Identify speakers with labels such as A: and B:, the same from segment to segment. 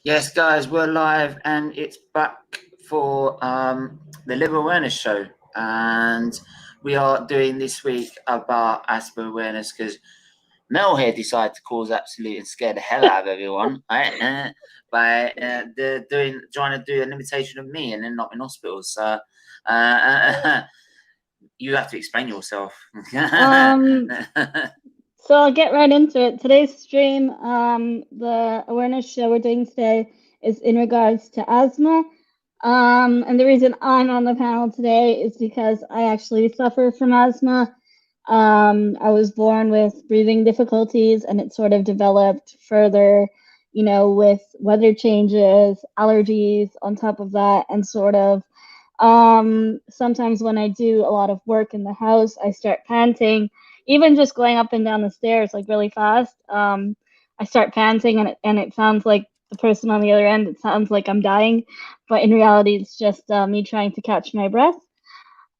A: Yes, guys, we're live and it's back for the Liver Awareness Show. And we are doing this week about asthma awareness because Mel here decided to cause absolute and scare the hell out of everyone, right? By trying to do an imitation of me and then not in hospital. So you have to explain yourself.
B: So I'll get right into it. Today's stream, the awareness show we're doing today is in regards to asthma. And the reason I'm on the panel today is because I actually suffer from asthma. I was born with breathing difficulties and it sort of developed further, with weather changes, allergies on top of that, and sort of sometimes when I do a lot of work in the house, I start panting. Even just going up and down the stairs like really fast, I start panting and it sounds like the person on the other end. It sounds like I'm dying, but in reality, it's just me trying to catch my breath.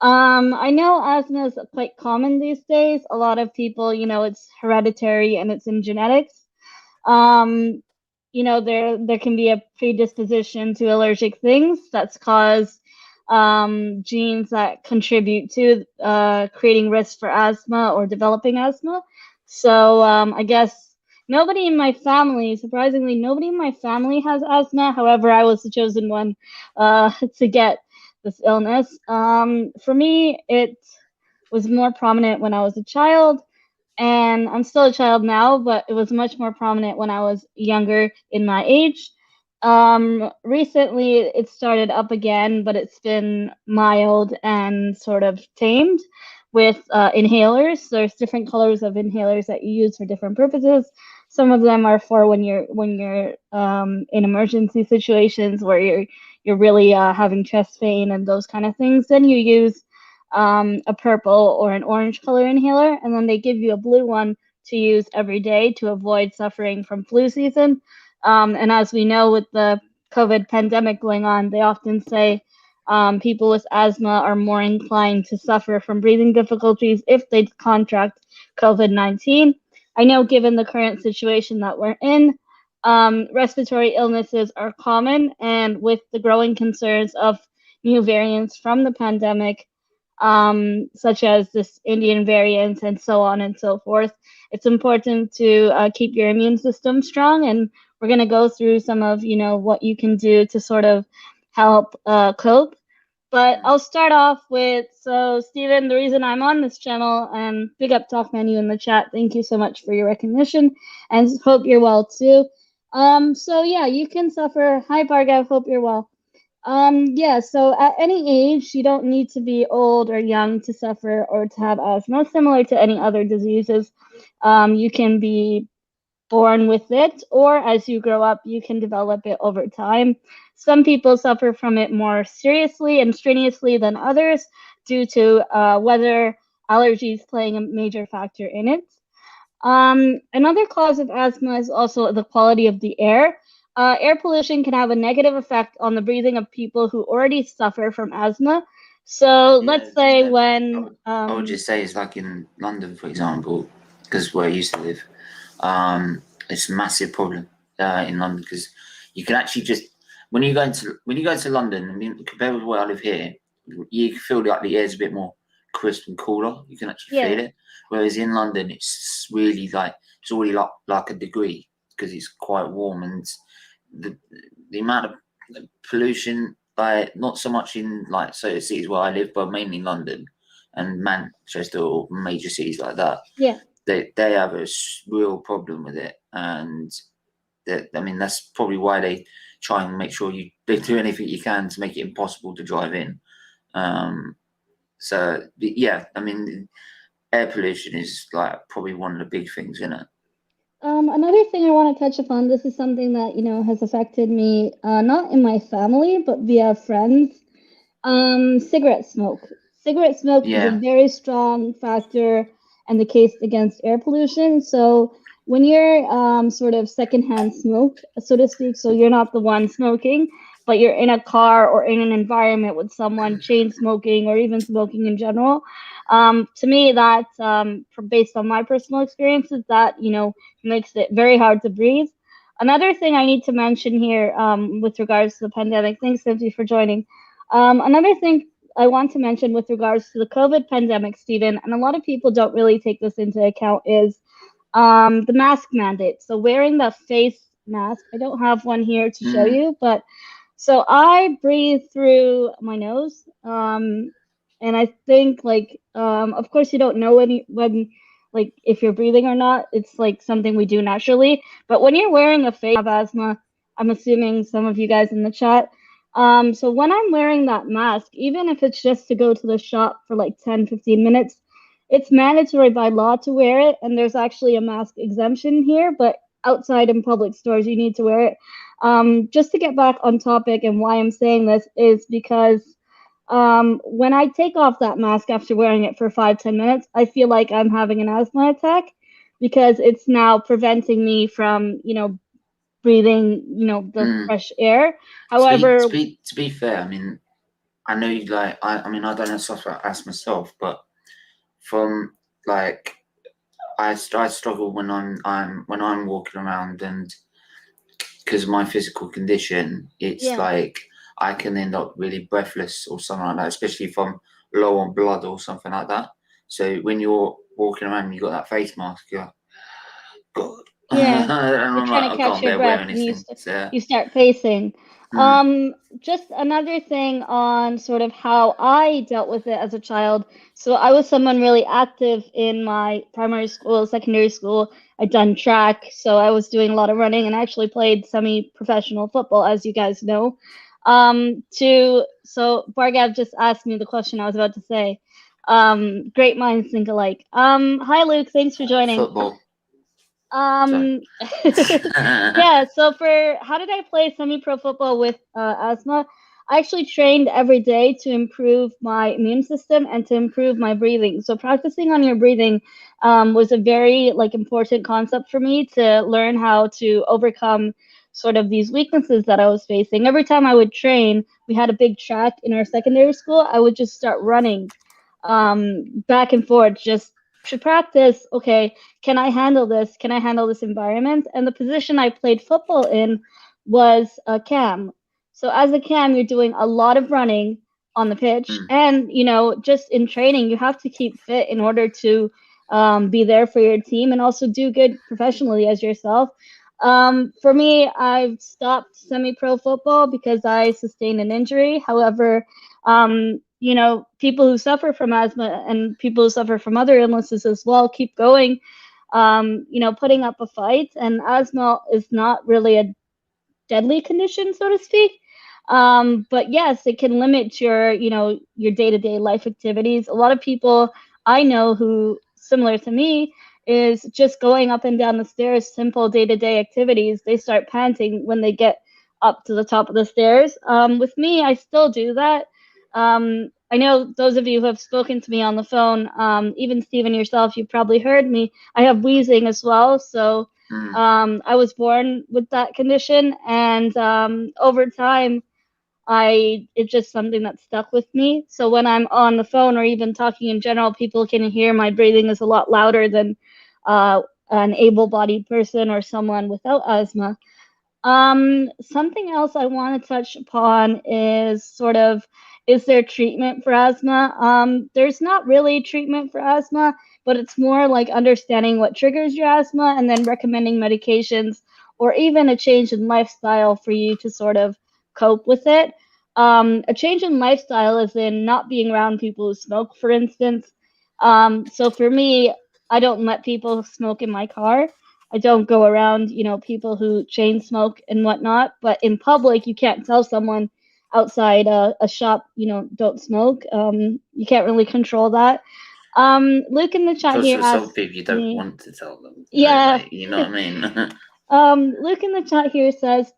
B: I know asthma is quite common these days. A lot of people, it's hereditary and it's in genetics. Um, there can be a predisposition to allergic things that's caused genes that contribute to creating risk for asthma or developing asthma. So I guess nobody in my family, surprisingly, nobody in my family has asthma. However, I was the chosen one to get this illness. For me, it was more prominent when I was a child. And I'm still a child now, but it was much more prominent when I was younger in my age. Recently, it started up again, but it's been mild and sort of tamed with inhalers. There's different colors of inhalers that you use for different purposes. Some of them are for when you're in emergency situations where you're really having chest pain and those kind of things. Then you use a purple or an orange color inhaler, and then they give you a blue one to use every day to avoid suffering from flu season. And as we know, with the COVID pandemic going on, they often say people with asthma are more inclined to suffer from breathing difficulties if they contract COVID-19. I know, given the current situation that we're in, respiratory illnesses are common, and with the growing concerns of new variants from the pandemic, such as this Indian variant and so on and so forth, it's important to keep your immune system strong. And we're going to go through some of, what you can do to sort of help cope. But I'll start off with, so Stephen, the reason I'm on this channel, and big up Talk Menu in the chat. Thank you so much for your recognition, and hope you're well too. So yeah, you can suffer. Hi Bhargav, hope you're well. Yeah, so at any age, you don't need to be old or young to suffer or to have asthma. Similar to any other diseases, you can be born with it, or as you grow up, you can develop it over time. Some people suffer from it more seriously and strenuously than others due to weather, allergies playing a major factor in it. Another cause of asthma is also the quality of the air. Air pollution can have a negative effect on the breathing of people who already suffer from asthma. So let's say when
A: I would just say it's like in London, for example, because where I used to live, it's a massive problem in London because you can actually just when you go into London, I mean, compared with where I live here, you feel like the air's a bit more crisp and cooler. You can actually feel it. Whereas in London, it's really like it's already like a degree because it's quite warm, and the amount of pollution, like not so much in like certain cities where I live, but mainly London and Manchester or major cities like that.
B: Yeah,
A: they have a real problem with it, and I mean that's probably why they try and make sure they do anything you can to make it impossible to drive in. So yeah, I mean, air pollution is like probably one of the big things, isn't it?
B: Another thing I want to touch upon, this is something that, has affected me, not in my family, but via friends. Cigarette smoke. Cigarette smoke is a very strong factor in the case against air pollution. So when you're sort of secondhand smoke, so to speak, so you're not the one smoking, but you're in a car or in an environment with someone chain smoking or even smoking in general. To me, that based on my personal experiences, that makes it very hard to breathe. Another thing I need to mention here, with regards to the pandemic, thanks, Cynthia, for joining. Another thing I want to mention with regards to the COVID pandemic, Stephen, and a lot of people don't really take this into account, is the mask mandate. So wearing the face mask, I don't have one here to show you, but so I breathe through my nose. And I think like, of course you don't know when like if you're breathing or not. It's like something we do naturally. But when you're wearing a face, have asthma, I'm assuming some of you guys in the chat. So when I'm wearing that mask, even if it's just to go to the shop for like 10, 15 minutes, it's mandatory by law to wear it. And there's actually a mask exemption here, but outside in public stores, you need to wear it. Just to get back on topic, and why I'm saying this is because when I take off that mask after wearing it for 5-10 minutes, I feel like I'm having an asthma attack because it's now preventing me from, breathing, the fresh air. However,
A: to be fair, I mean, I know you like, I mean, I don't suffer from asthma myself, but from like, I struggle when I'm walking around, and because of my physical condition, it's like I can end up really breathless or something like that, especially if I'm low on blood or something like that. So when you're walking around and you've got that face mask, you're like, God.
B: Yeah,
A: and
B: you're
A: I'm
B: trying
A: like,
B: to
A: I
B: catch
A: can't
B: your
A: bear
B: breath,
A: wearing
B: and
A: this thing. So,
B: you start pacing. Just another thing on sort of how I dealt with it as a child. So I was someone really active in my primary school, secondary school. I'd done track, so I was doing a lot of running, and I actually played semi-professional football, as you guys know. So Bargav just asked me the question I was about to say. Great minds think alike. Hi Luke, thanks for joining.
A: football.
B: Yeah, so for how did I play semi-pro football with asthma? I actually trained every day to improve my immune system and to improve my breathing. So practicing on your breathing was a very like important concept for me to learn how to overcome sort of these weaknesses that I was facing. Every time I would train, we had a big track in our secondary school. I would just start running back and forth just to practice. Okay, can I handle this? Can I handle this environment? And the position I played football in was a cam. So as a cam, you're doing a lot of running on the pitch, and just in training, you have to keep fit in order to be there for your team and also do good professionally as yourself. For me, I've stopped semi-pro football because I sustained an injury. However, people who suffer from asthma and people who suffer from other illnesses as well keep going, putting up a fight. And asthma is not really a deadly condition, so to speak. But yes, it can limit your day-to-day life activities. A lot of people I know who, similar to me, is just going up and down the stairs, simple day-to-day activities. They start panting when they get up to the top of the stairs. With me, I still do that. I know those of you who have spoken to me on the phone, even Stephen yourself, you've probably heard me. I have wheezing as well. So I was born with that condition, and over time, it's just something that stuck with me. So when I'm on the phone or even talking in general, people can hear my breathing is a lot louder than an able-bodied person or someone without asthma. Something else I want to touch upon is sort of, is there treatment for asthma? There's not really treatment for asthma, but it's more like understanding what triggers your asthma and then recommending medications or even a change in lifestyle for you to sort of cope with it. A change in lifestyle is in not being around people who smoke, for instance. So for me, I don't let people smoke in my car. I don't go around, people who chain smoke and whatnot. But in public, you can't tell someone outside a shop, don't smoke. You can't really control that. Luke in the chat here asked
A: some people you don't want to tell them.
B: Yeah.
A: You know what I mean?
B: Luke in the chat here says,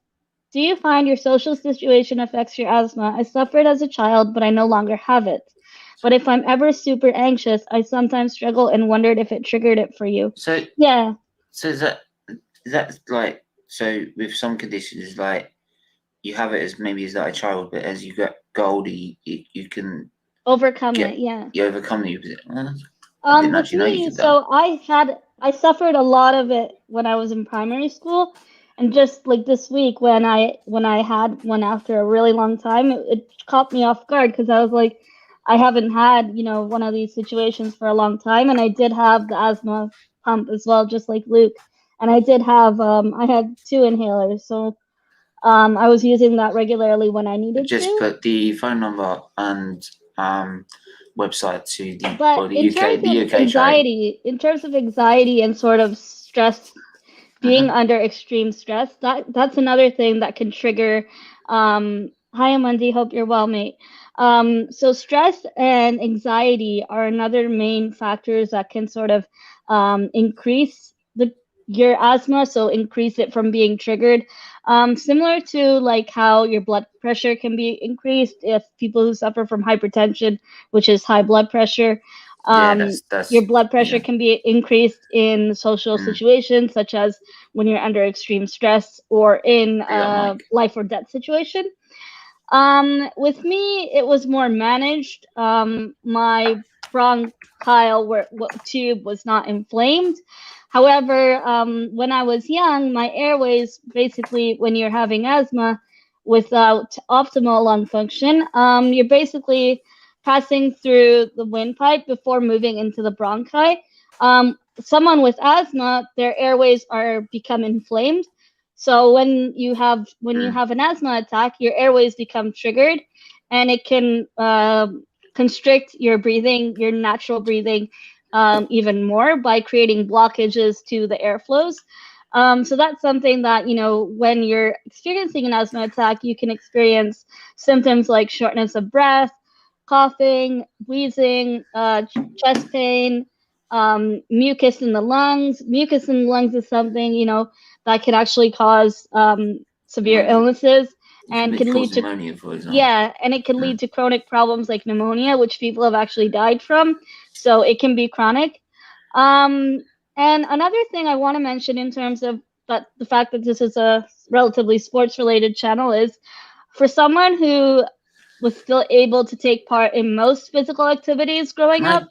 B: do you find your social situation affects your asthma? I suffered as a child, but I no longer have it. But if I'm ever super anxious, I sometimes struggle and wondered if it triggered it for you.
A: So
B: yeah.
A: So is that like, so with some conditions, like you have it as maybe as that a child, but as you get older, you can
B: overcome it. Yeah.
A: You overcome it.
B: With me, so I suffered a lot of it when I was in primary school, And just like this week, when I had one after a really long time, it caught me off guard because I was like, I haven't had, one of these situations for a long time, and I did have the asthma pump as well, just like Luke. And I had two inhalers, so I was using that regularly when I needed
A: Just
B: to.
A: put the phone number and website to
B: But
A: the UK
B: anxiety, in terms of anxiety and sort of stress, being under extreme stress, that's another thing that can trigger. Hi, Amundi, hope you're well, mate. So stress and anxiety are another main factors that can sort of increase your asthma, so increase it from being triggered. Similar to like how your blood pressure can be increased if people who suffer from hypertension, which is high blood pressure.
A: Yeah, that's
B: Your blood pressure
A: yeah.
B: can be increased in social situations, such as when you're under extreme stress or in a life or death situation. With me, it was more managed. My bronchial tube was not inflamed. However, when I was young, my airways, basically, when you're having asthma without optimal lung function, you're basically passing through the windpipe before moving into the bronchi. Someone with asthma, their airways are become inflamed. So when you have an asthma attack, your airways become triggered, and it can constrict your breathing, your natural breathing, even more by creating blockages to the airflows. So that's something that, when you're experiencing an asthma attack, you can experience symptoms like shortness of breath, coughing, wheezing, chest pain, mucus in the lungs. Mucus in the lungs is something, that can actually cause severe illnesses and can lead to
A: pneumonia, for example.
B: Yeah, and it can lead to chronic problems like pneumonia, which people have actually died from. So it can be chronic. And another thing I want to mention in terms of the fact that this is a relatively sports-related channel is for someone who was still able to take part in most physical activities growing up.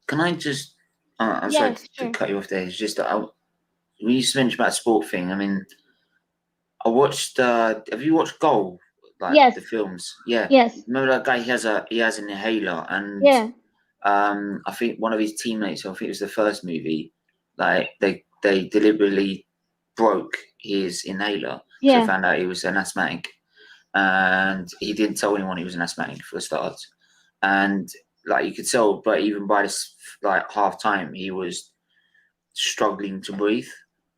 A: Can I just? I'm sorry to cut you off there. It's just that when you mentioned about sport thing, I mean, I watched. Have you watched Goal? Like the films? Yeah.
B: Yes.
A: Remember that guy? He has an inhaler, and I think one of his teammates. I think it was the first movie. Like they deliberately broke his inhaler. So they found out he was an asthmatic, and he didn't tell anyone he was an asthmatic for a start. And like you could tell, but even by this like half time, he was struggling to breathe.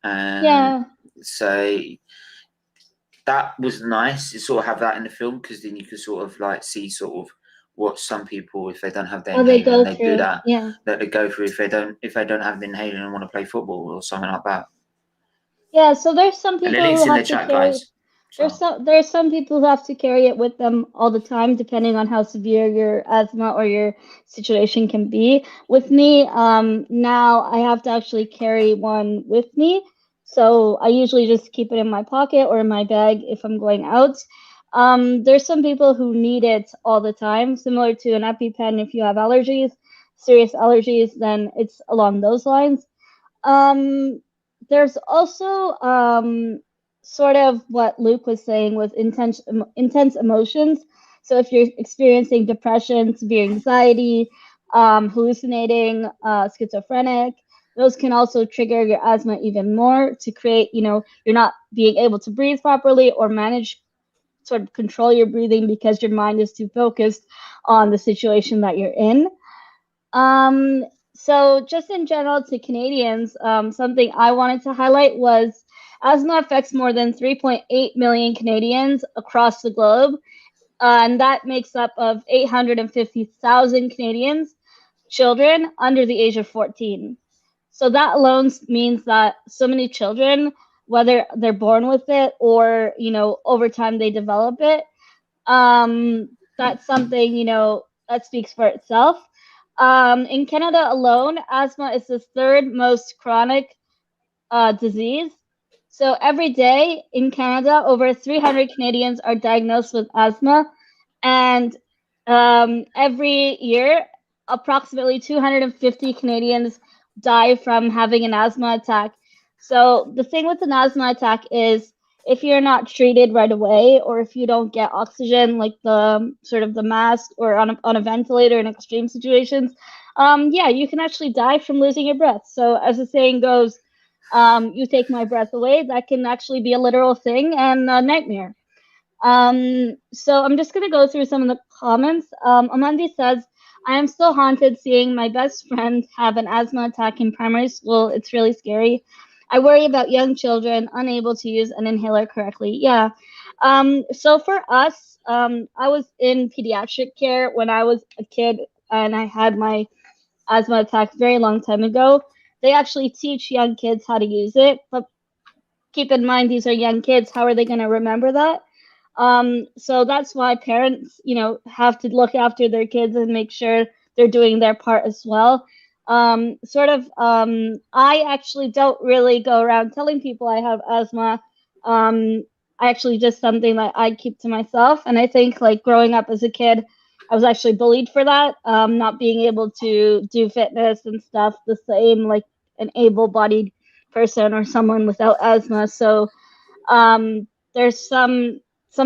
A: And so that was nice to sort of have that in the film, because then you could sort of like see sort of what some people, if they don't have their inhaler, they do that they go through if they don't have the inhaler and want to play football or something like that.
B: Yeah, so there's some people
A: who
B: have to carry. There's some people who have to carry it with them all the time, depending on how severe your asthma or your situation can be. With me, now I have to actually carry one with me. So I usually just keep it in my pocket or in my bag if I'm going out. There's some people who need it all the time, similar to an EpiPen if you have allergies, serious allergies, then it's along those lines. There's also sort of what Luke was saying with intense emotions. So if you're experiencing depression, severe anxiety, hallucinating, schizophrenic, those can also trigger your asthma even more to create, you're not being able to breathe properly or manage, sort of control your breathing because your mind is too focused on the situation that you're in. So just in general to Canadians, something I wanted to highlight was asthma affects more than 3.8 million Canadians across the globe, and that makes up of 850,000 Canadians, children under the age of 14. So that alone means that so many children, whether they're born with it or, over time they develop it, that's something, that speaks for itself. In Canada alone, asthma is the third most chronic disease. So every day in Canada, over 300 Canadians are diagnosed with asthma, and every year, approximately 250 Canadians die from having an asthma attack. So the thing with an asthma attack is if you're not treated right away, or if you don't get oxygen, like the sort of the mask, or on a ventilator in extreme situations, yeah, you can actually die from losing your breath. So as the saying goes, you take my breath away. That can actually be a literal thing and a nightmare. So I'm just gonna go through some of the comments. Amandi says, I am still haunted seeing my best friend have an asthma attack in primary school. It's really scary. I worry about young children unable to use an inhaler correctly. Yeah. So for us, I was in pediatric care when I was a kid and I had my asthma attack very long time ago. They actually teach young kids how to use it, but keep in mind these are young kids. How are they going to remember that? So that's why parents, have to look after their kids and make sure they're doing their part as well. I actually don't really go around telling people I have asthma. I actually just something that I keep to myself. And I think like growing up as a kid, I was actually bullied for that, not being able to do fitness and stuff the same like an able-bodied person or someone without asthma. So there's some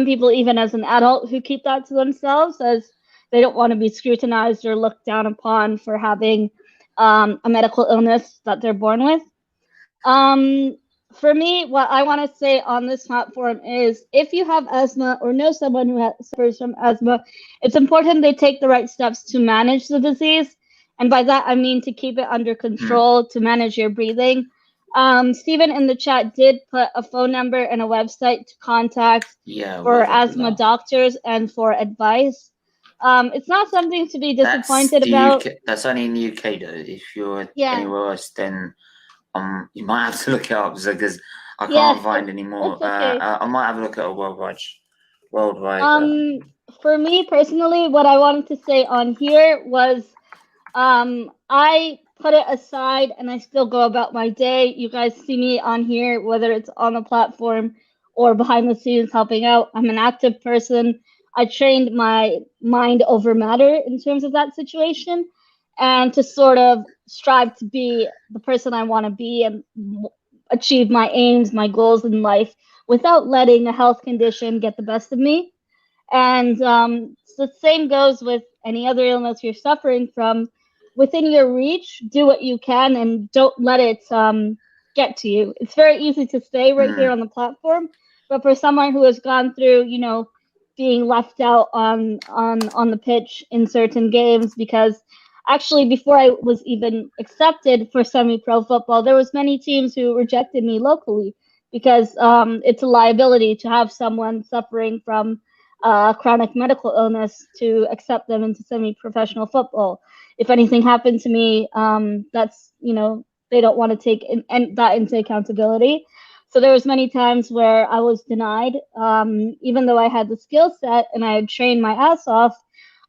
B: people even as an adult who keep that to themselves as they don't want to be scrutinized or looked down upon for having a medical illness that they're born with. For me, what I want to say on this platform is if you have asthma or know someone who suffers from asthma, it's important they take the right steps to manage the disease. And by that, I mean to keep it under control, to manage your breathing. Stephen in the chat did put a phone number and a website to contact for asthma doctors and for advice. It's not something to be disappointed about.
A: That's only in the UK though. If you're anywhere else, then you might have to look it up because I can't find any more.
B: Okay.
A: I might have a look at a worldwide.
B: For me personally, what I wanted to say on here was, I put it aside and I still go about my day. You guys see me on here, whether it's on the platform or behind the scenes helping out. I'm an active person. I trained my mind over matter in terms of that situation and to sort of strive to be the person I want to be and achieve my aims, my goals in life without letting a health condition get the best of me. And the same goes with any other illness you're suffering from. Within your reach, do what you can and don't let it get to you. It's very easy to stay right here on the platform, but for someone who has gone through, being left out on the pitch in certain games, because actually before I was even accepted for semi-pro football, there was many teams who rejected me locally because it's a liability to have someone suffering from chronic medical illness to accept them into semi-professional football. If anything happened to me, that's, they don't want to take that into accountability. So there was many times where I was denied, even though I had the skill set and I had trained my ass off.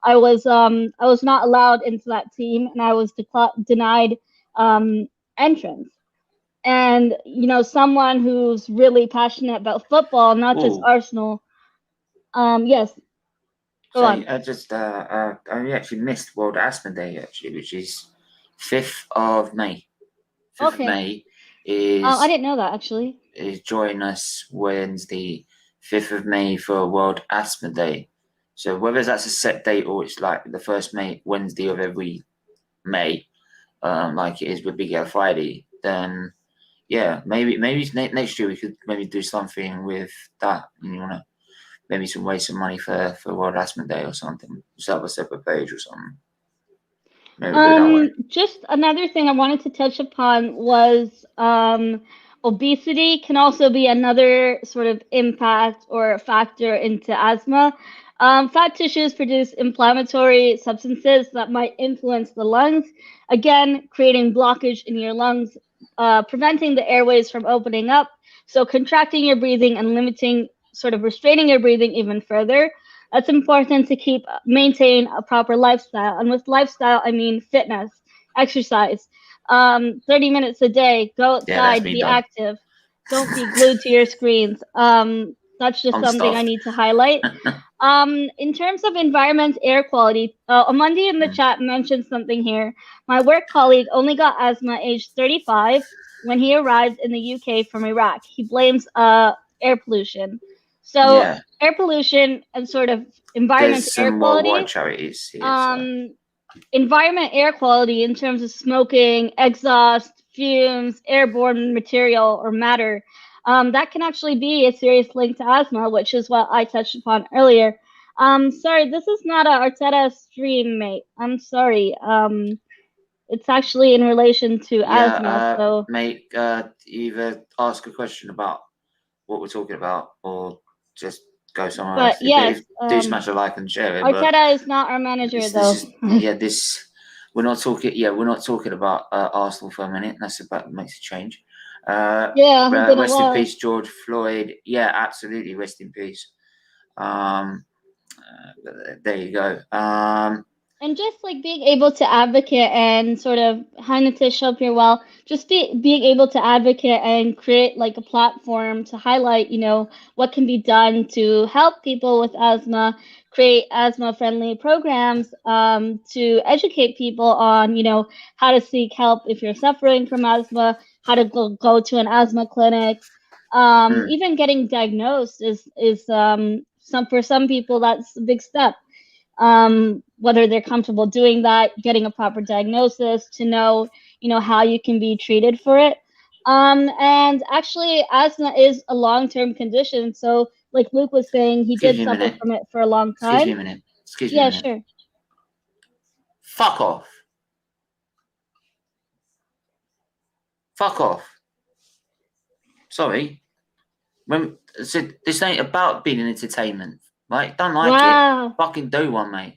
B: I was not allowed into that team, and I was denied entrance. And someone who's really passionate about football, not just Arsenal. Yes. Go on.
A: I actually missed World Asthma Day actually, which is 5th of May. 5th of May is.
B: Oh, I didn't know that actually.
A: Is join us Wednesday, 5th of May for World Asthma Day. So whether that's a set date or it's like the first Wednesday of every May, like it is with Big Air Friday, then yeah, maybe next year we could maybe do something with that. And maybe raise some money for World Asthma Day or something. Set up a separate page or something. Maybe do that way.
B: Just another thing I wanted to touch upon was obesity can also be another sort of impact or factor into asthma. Fat tissues produce inflammatory substances that might influence the lungs, again, creating blockage in your lungs, preventing the airways from opening up, so contracting your breathing and restraining your breathing even further. That's important to maintain a proper lifestyle. And with lifestyle, I mean fitness, exercise, 30 minutes a day, go outside, be active. Don't be glued to your screens. That's just something I need to highlight. In terms of environment, air quality, Amandi in the chat mentioned something here. My work colleague only got asthma age 35. when he arrived in the UK from Iraq. He blames air pollution. So
A: Yeah.
B: air pollution and sort of environment
A: There's
B: air
A: some
B: quality.
A: worldwide charities here. So.
B: Environment air quality in terms of smoking, exhaust, fumes, airborne material or matter, that can actually be a serious link to asthma, which is what I touched upon earlier. Sorry, this is not a Arteta stream, mate. I'm sorry. It's actually in relation to asthma. So,
A: mate, either ask a question about what we're talking about, or just go somewhere else.
B: but yes,
A: Do smash a like and share it.
B: Arteta is not our manager, though.
A: We're not talking. Yeah, we're not talking about Arsenal for a minute. That's about makes a change.
B: Yeah,
A: rest in peace, George Floyd. Yeah, absolutely, rest in peace. There you go.
B: And just like being able to advocate and sort of Heinetish hope you're well, just being able to advocate and create like a platform to highlight, what can be done to help people with asthma, create asthma friendly programs, to educate people on, how to seek help if you're suffering from asthma, how to go to an asthma clinic. Even getting diagnosed is for some people that's a big step. Whether they're comfortable doing that, getting a proper diagnosis to know, how you can be treated for it. And actually, asthma is a long-term condition. So, like Luke was saying, he did suffer from it for a long time.
A: Excuse me a minute.
B: Yeah, sure.
A: Fuck off. Fuck off. Sorry. This ain't about being an entertainment, right? Don't like it. Fucking do one, mate.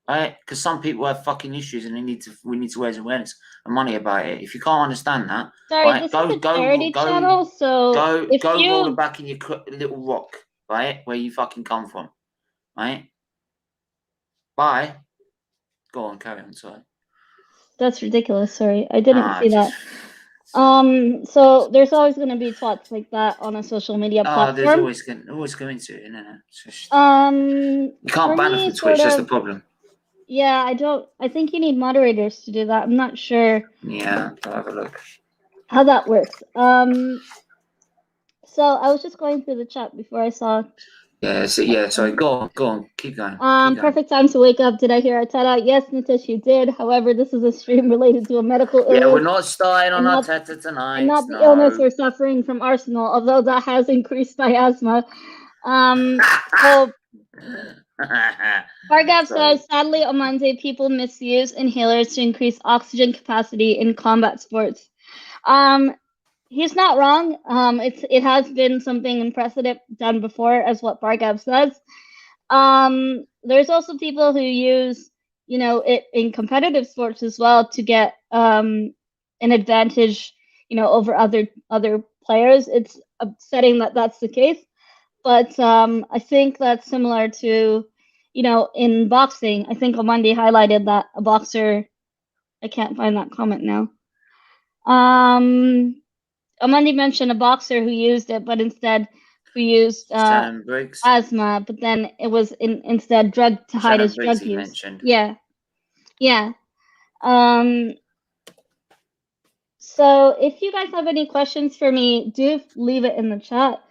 A: Right? Because some people have fucking issues, and we need to raise awareness and money about it. If you can't understand that,
B: sorry, right, this is a charity channel, so
A: go roll it back in your little rock, right, where you fucking come from, right? Bye. Go on, carry on. Sorry.
B: That's ridiculous. Sorry, I didn't see that. So there's always going to be thoughts like that on a social media platform.
A: There's always going to, you can't ban it from Twitch. That's the problem.
B: Yeah, I think you need moderators to do that. I'm not sure.
A: Yeah, I'll have a look.
B: How that works. So I was just going through the chat before I saw.
A: Yeah, sorry, go on, keep going.
B: Perfect time to wake up. Did I hear Arteta? Yes, Nitish, you did. However, this is a stream related to a medical illness.
A: Yeah, we're not starting on Arteta tonight.
B: And not the illness we're suffering from Arsenal, although that has increased my asthma. So Bargav says, sadly, on Monday, people misuse inhalers to increase oxygen capacity in combat sports. He's not wrong. It has been something in precedent done before, as what Bargav says. There's also people who use, it in competitive sports as well to get an advantage, over other players. It's upsetting that that's the case. But I think that's similar to, in boxing. I think Amandi highlighted that a boxer, I can't find that comment now. Amandi mentioned a boxer who used it, but instead who used asthma, but then it was instead drug to hide his drug use.
A: Mentioned.
B: Yeah. So if you guys have any questions for me, do leave it in the chat.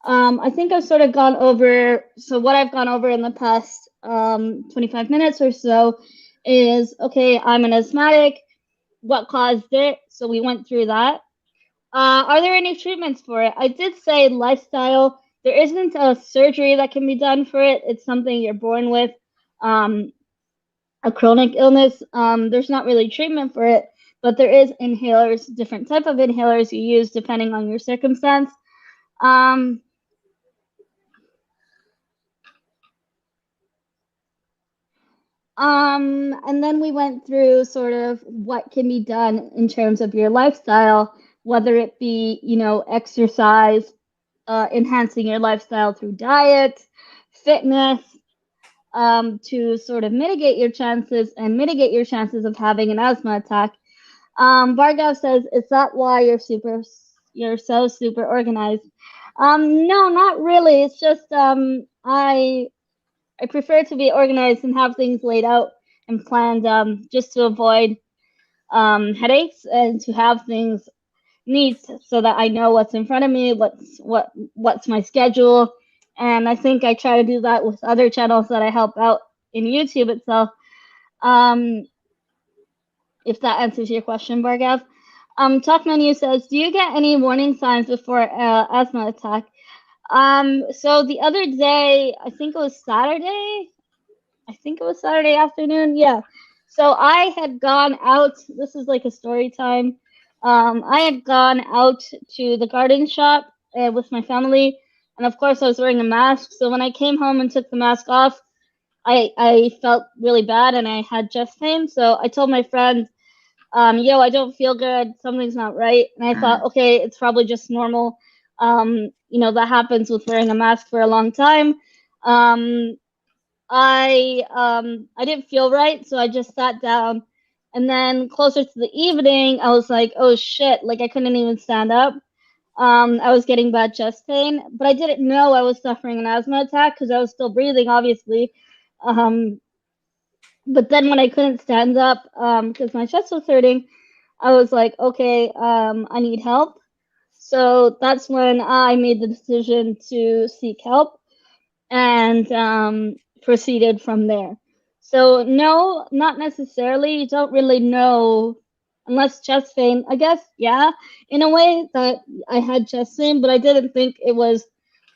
B: I think I've sort of gone over, so what I've gone over in the past 25 minutes or so is, okay, I'm an asthmatic, what caused it? So we went through that. Are there any treatments for it? I did say lifestyle. There isn't a surgery that can be done for it. It's something you're born with, a chronic illness. There's not really treatment for it, but there is inhalers, different type of inhalers you use depending on your circumstance. And then we went through sort of what can be done in terms of your lifestyle, whether it be, exercise, enhancing your lifestyle through diet, fitness, to sort of mitigate your chances of having an asthma attack. Bargav says, is that why you're so super organized? No, not really. It's just I prefer to be organized and have things laid out and planned, just to avoid headaches and to have things needs so that I know what's in front of me, what's my schedule. And I think I try to do that with other channels that I help out in YouTube itself. If that answers your question, Bargav. Talk Menu says, do you get any warning signs before asthma attack? So the other day, I think it was Saturday afternoon. Yeah. So I had gone out. This is like a story time. I had gone out to the garden shop with my family, and of course I was wearing a mask. So when I came home and took the mask off, I felt really bad and I had chest pain. So I told my friend, yo, I don't feel good. Something's not right. And I thought, okay, it's probably just normal. That happens with wearing a mask for a long time. I didn't feel right, so I just sat down. And then closer to the evening, I was like, oh shit, like I couldn't even stand up. I was getting bad chest pain, but I didn't know I was suffering an asthma attack because I was still breathing, obviously. But then when I couldn't stand up because my chest was hurting, I was like, okay, I need help. So that's when I made the decision to seek help and proceeded from there. So no, not necessarily. You don't really know unless chest pain. I guess, yeah, in a way that I had chest pain, but I didn't think it was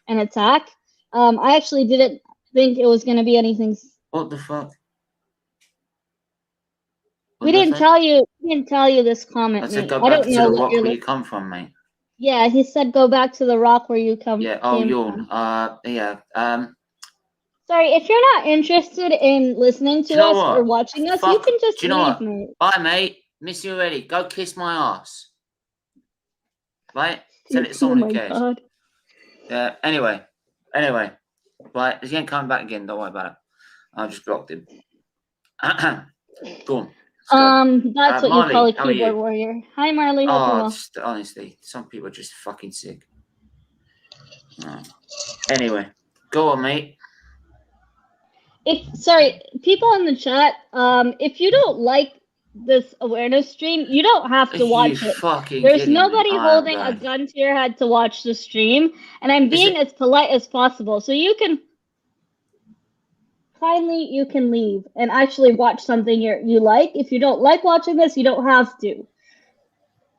B: an attack. I actually didn't think it was going to be anything.
A: What the fuck?
B: We didn't tell you. We didn't tell you this comment.
A: I said, go
B: I
A: back
B: don't
A: to
B: know
A: the
B: what
A: rock
B: you're.
A: where you come from, mate.
B: Yeah, he said go back to the rock where you come.
A: Yeah. Oh,
B: came
A: yawn.
B: from.
A: Yeah.
B: Sorry, if you're not interested in listening to us or watching us, you can just leave, mate.
A: Bye, mate. Miss you already. Go kiss my ass. Right? Tell it to someone who cares.
B: God.
A: Yeah. Anyway. Right. He's going to come back again. Don't worry about it. I just blocked him. Go on.
B: That's what
A: Marley,
B: you call a keyboard warrior. Hi, Marley. Hope you're well.
A: Just, honestly, some people are just fucking sick. Anyway, go on, mate.
B: Sorry, people in the chat. If you don't like this awareness stream, you don't have to watch it. There's nobody holding a gun to your head to watch the stream, and I'm being as polite as possible. So you can leave and actually watch something you like. If you don't like watching this, you don't have to.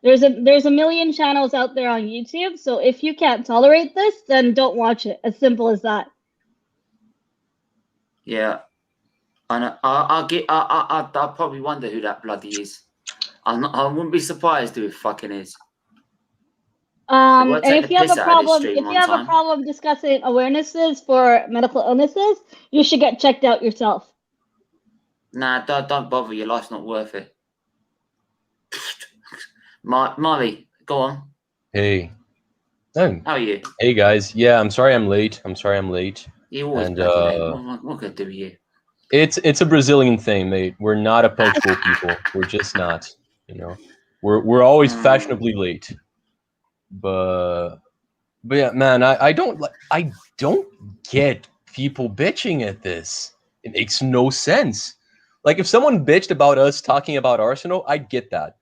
B: There's a million channels out there on YouTube, so if you can't tolerate this, then don't watch it. As simple as that.
A: Yeah, I'll probably wonder who that bloody is. I wouldn't be surprised who it fucking is.
B: And if you have a problem discussing awarenesses for medical illnesses, you should get checked out yourself.
A: Nah, don't bother. Your life's not worth it. Marley, go on.
C: Hey.
A: How are you?
C: Hey guys. Yeah, I'm sorry I'm late.
A: You always late. What can I do with you?
C: It's a Brazilian thing, mate. We're not a punctual people. We're just not. We're always fashionably late. But yeah, man, I don't get people bitching at this. It makes no sense. Like if someone bitched about us talking about Arsenal, I'd get that.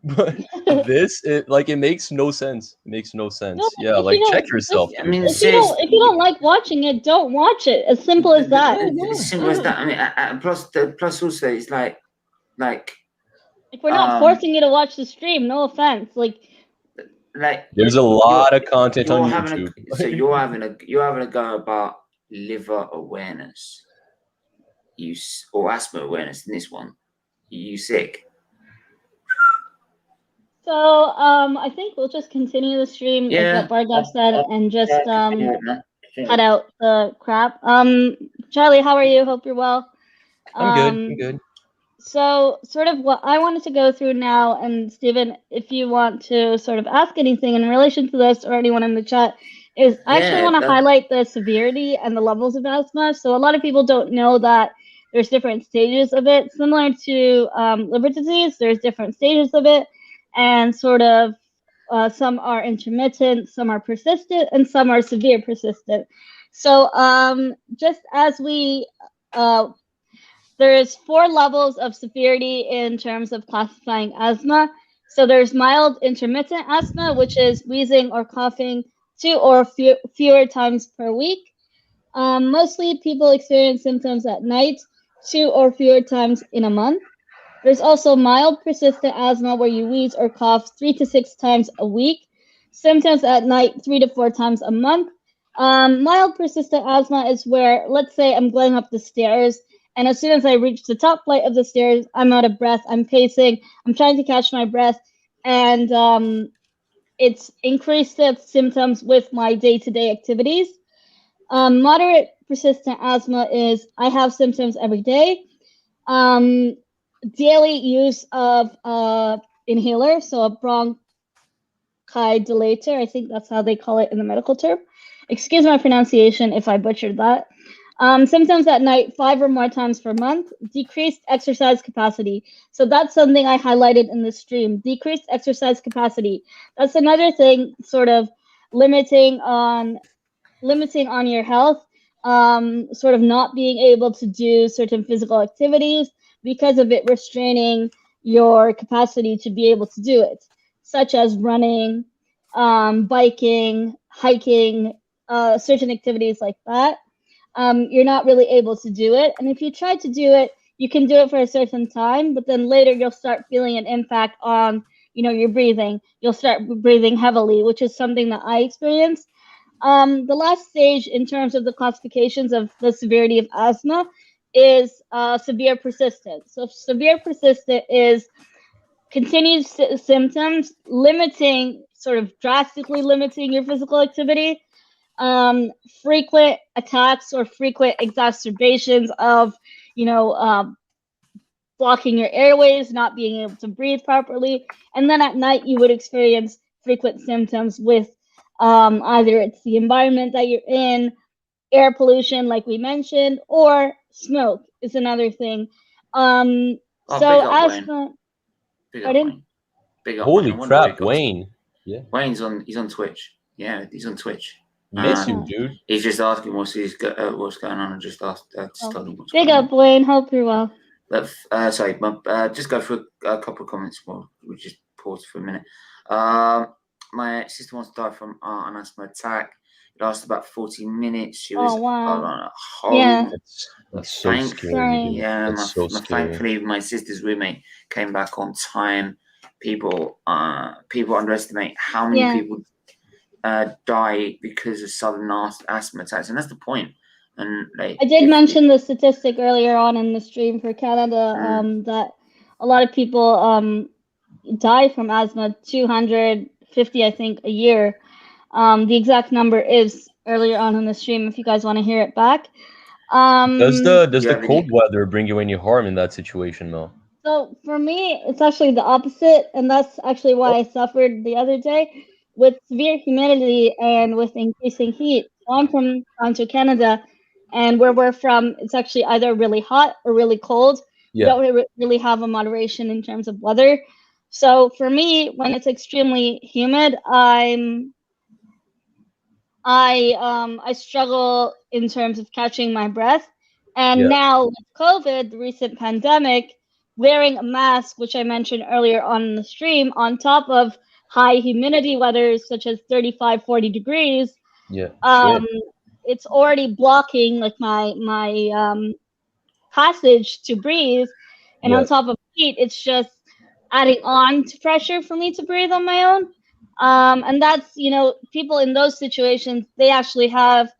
C: But it makes no sense. It makes no sense. No, yeah, like check yourself.
B: I mean, if you don't like watching it, don't watch it. As simple as that.
A: As simple as that. I mean, plus also it's like
B: we're not forcing you to watch the stream. No offense. Like
C: there's a lot of content on YouTube.
A: So you're having a go about liver awareness, or asthma awareness in this one. You sick?
B: So I think we'll just continue the stream, like what Bargav said, and just cut out the crap. Charlie, how are you? Hope you're well.
C: I'm good.
B: So sort of what I wanted to go through now, and Stephen, if you want to sort of ask anything in relation to this, or anyone in the chat, is I actually want to highlight the severity and the levels of asthma. So a lot of people don't know that there's different stages of it. Similar to liver disease, there's different stages of it. And sort of some are intermittent, some are persistent, and some are severe persistent. So just as there's 4 levels of severity in terms of classifying asthma. So there's mild intermittent asthma, which is wheezing or coughing 2 or fewer times per week. Mostly people experience symptoms at night 2 or fewer times in a month. There's also mild persistent asthma where you wheeze or cough 3 to 6 times a week. Symptoms at night 3 to 4 times a month. Mild persistent asthma is where, let's say I'm going up the stairs, and as soon as I reach the top flight of the stairs, I'm out of breath, I'm pacing, I'm trying to catch my breath, and it's increased symptoms with my day-to-day activities. Moderate persistent asthma is I have symptoms every day. Daily use of inhaler, so a bronchodilator, I think that's how they call it in the medical term. Excuse my pronunciation if I butchered that. Symptoms at night 5 or more times per month. Decreased exercise capacity. So that's something I highlighted in the stream. Decreased exercise capacity. That's another thing, sort of limiting on your health, sort of not being able to do certain physical activities because of it restraining your capacity to be able to do it, such as running, biking, hiking, certain activities like that. You're not really able to do it. And if you try to do it, you can do it for a certain time, but then later you'll start feeling an impact on, your breathing. You'll start breathing heavily, which is something that I experienced. The last stage in terms of the classifications of the severity of asthma is severe persistent. So severe persistent is continued symptoms, sort of drastically limiting your physical activity, frequent attacks or frequent exacerbations of, blocking your airways, not being able to breathe properly. And then at night, you would experience frequent symptoms with either it's the environment that you're in, air pollution, like we mentioned, or smoke is another thing. So asthma. Pardon?
A: Big up,
C: Holy
A: Wayne.
C: crap, Wayne. Yeah.
A: Wayne's he's on Twitch. Yeah, he's on Twitch.
C: Miss you, dude.
A: He's just asking what's going on, and just told him what's
B: Big
A: going
B: up, Wayne. Hope you're well.
A: But just go for a couple of comments more. We just pause for a minute. My sister wants to die from an asthma attack. It lasted about 40 minutes. She was on a whole.
B: Yeah.
C: That's so scary.
A: Yeah,
C: that's so scary.
A: Thankfully, my sister's roommate came back on time. People underestimate how many people die because of sudden asthma attacks, and that's the point. And
B: I did mention the statistic earlier on in the stream for Canada that a lot of people die from asthma, 250, I think, a year. The exact number is earlier on in the stream if you guys want to hear it back.
C: Does the cold weather bring you any harm in that situation, Mel?
B: So for me, it's actually the opposite, and that's actually why I suffered the other day with severe humidity and with increasing heat. So I'm from Toronto, Canada, and where we're from, it's actually either really hot or really cold.
C: Yeah.
B: We don't really have a moderation in terms of weather. So for me, when it's extremely humid, I struggle in terms of catching my breath. And now with COVID, the recent pandemic, wearing a mask, which I mentioned earlier on the stream, on top of high humidity weathers such as 35, 40 degrees, it's already blocking like my passage to breathe. And on top of heat, it's just adding on to pressure for me to breathe on my own. And that's, people in those situations, they actually have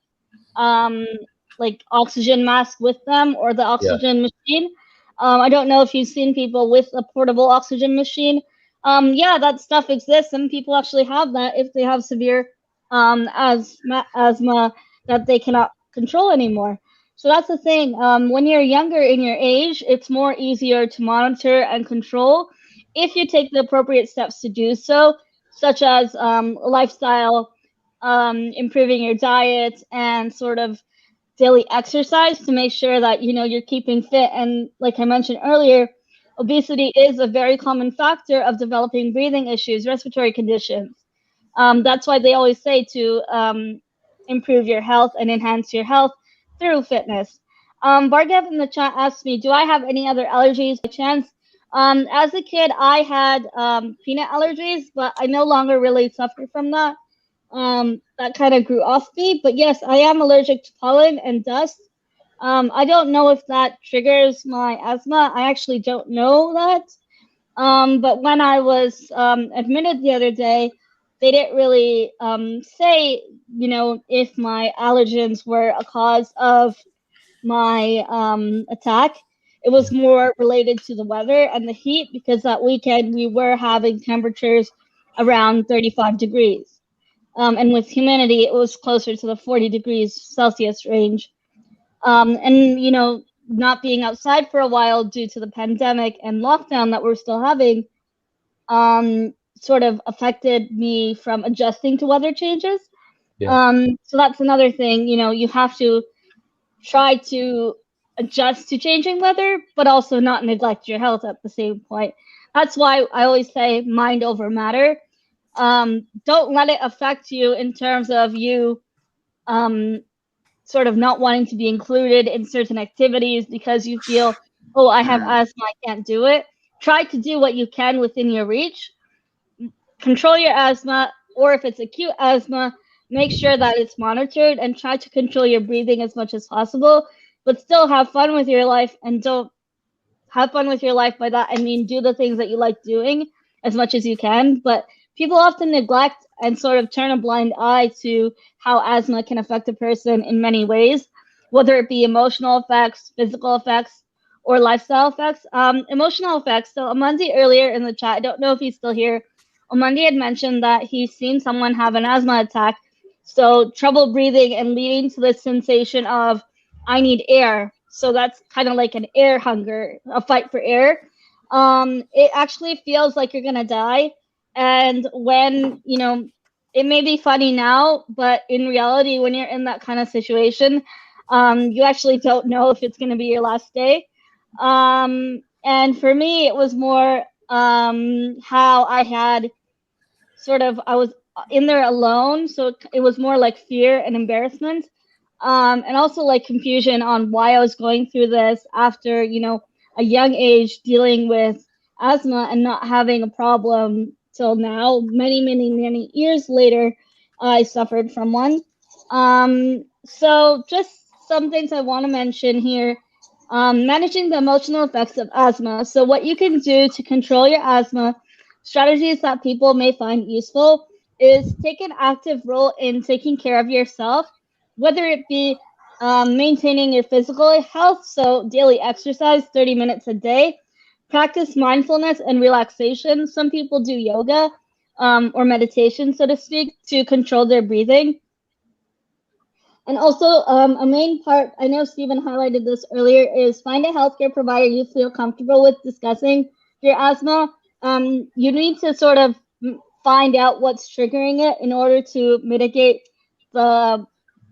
B: like oxygen mask with them or the oxygen machine. I don't know if you've seen people with a portable oxygen machine. That stuff exists, and people actually have that if they have severe asthma that they cannot control anymore. So that's the thing. When you're younger in your age, it's more easier to monitor and control if you take the appropriate steps to do so, such as lifestyle, improving your diet, and sort of daily exercise to make sure that you're keeping fit. And like I mentioned earlier, obesity is a very common factor of developing breathing issues, respiratory conditions. That's why they always say to improve your health and enhance your health through fitness. Bargav in the chat asked me, do I have any other allergies by chance? As a kid, I had peanut allergies, but I no longer really suffer from that. That kind of grew off me. But yes, I am allergic to pollen and dust. I don't know if that triggers my asthma. I actually don't know that. But when I was admitted the other day, they didn't really say, if my allergens were a cause of my attack. It was more related to the weather and the heat because that weekend we were having temperatures around 35 degrees. And with humidity, it was closer to the 40 degrees Celsius range. And, not being outside for a while due to the pandemic and lockdown that we're still having, sort of affected me from adjusting to weather changes.
C: Yeah.
B: So that's another thing, you have to try to adjust to changing weather, but also not neglect your health at the same point. That's why I always say mind over matter. Don't let it affect you in terms of you sort of not wanting to be included in certain activities because you feel, oh, I have asthma, I can't do it. Try to do what you can within your reach. Control your asthma, or if it's acute asthma, make sure that it's monitored and try to control your breathing as much as possible, but still have fun with your life. And don't have fun with your life by that I mean do the things that you like doing as much as you can. But people often neglect and sort of turn a blind eye to how asthma can affect a person in many ways, whether it be emotional effects, physical effects, or lifestyle effects. Emotional effects. So Amandi earlier in the chat, I don't know if he's still here. Amandi had mentioned that he's seen someone have an asthma attack, so trouble breathing and leading to this sensation of I need air. So that's kind of like an air hunger, a fight for air. It actually feels like you're gonna die, and when it may be funny now, but in reality, when you're in that kind of situation, you actually don't know if it's gonna be your last day. And for me, it was more how I had I was in there alone, so it was more like fear and embarrassment, and also like confusion on why I was going through this after a young age dealing with asthma and not having a problem till now. Many years later, I suffered from one. So just some things I want to mention here. Managing the emotional effects of asthma. So what you can do to control your asthma, strategies that people may find useful, is take an active role in taking care of yourself, whether it be maintaining your physical health, so daily exercise, 30 minutes a day, practice mindfulness and relaxation. Some people do yoga or meditation, so to speak, to control their breathing. And also, a main part, I know Stephen highlighted this earlier, is find a healthcare provider you feel comfortable with discussing your asthma. You need to sort of find out what's triggering it in order to mitigate the